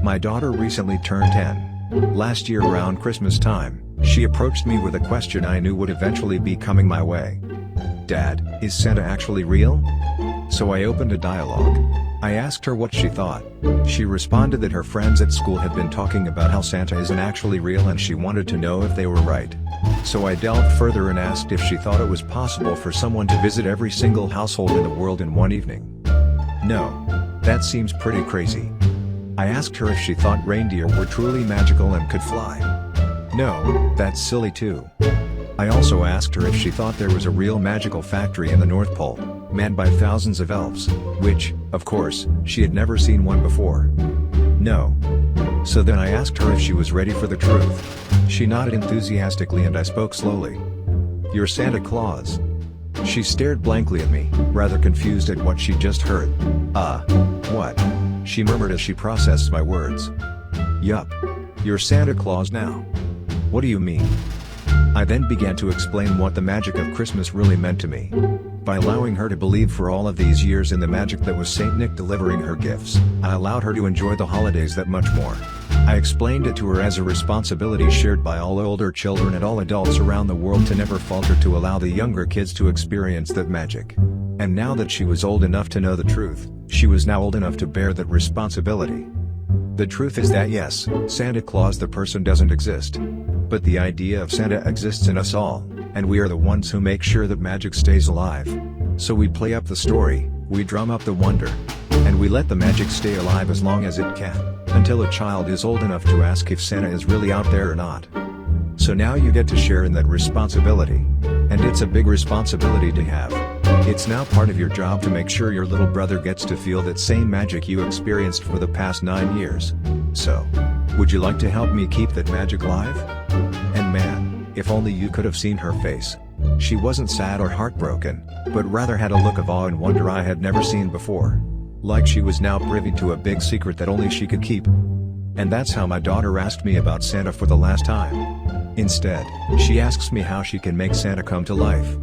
My daughter recently turned 10. Last year around Christmas time, she approached me with a question I knew would eventually be coming my way. "Dad, is Santa actually real?" So I opened a dialogue. I asked her what she thought. She responded that her friends at school had been talking about how Santa isn't actually real and she wanted to know if they were right. So I delved further and asked if she thought it was possible for someone to visit every single household in the world in one evening. No. That seems pretty crazy. I asked her if she thought reindeer were truly magical and could fly. No, that's silly too. I also asked her if she thought there was a real magical factory in the North Pole, manned by thousands of elves, which, of course, she had never seen one before. No. So then I asked her if she was ready for the truth. She nodded enthusiastically and I spoke slowly. "You're Santa Claus." She stared blankly at me, rather confused at what she just heard. What?" she murmured as she processed my words. "Yup. You're Santa Claus now." "What do you mean?" I then began to explain what the magic of Christmas really meant to me. By allowing her to believe for all of these years in the magic that was Saint Nick delivering her gifts, I allowed her to enjoy the holidays that much more. I explained it to her as a responsibility shared by all older children and all adults around the world to never falter to allow the younger kids to experience that magic. And now that she was old enough to know the truth, she was now old enough to bear that responsibility. The truth is that yes, Santa Claus the person doesn't exist. But the idea of Santa exists in us all, and we are the ones who make sure that magic stays alive. So we play up the story, we drum up the wonder, and we let the magic stay alive as long as it can, until a child is old enough to ask if Santa is really out there or not. So now you get to share in that responsibility. And it's a big responsibility to have. It's now part of your job to make sure your little brother gets to feel that same magic you experienced for the past 9 years. So, would you like to help me keep that magic alive? And man, if only you could have seen her face. She wasn't sad or heartbroken, but rather had a look of awe and wonder I had never seen before. Like she was now privy to a big secret that only she could keep. And that's how my daughter asked me about Santa for the last time. Instead, she asks me how she can make Santa come to life.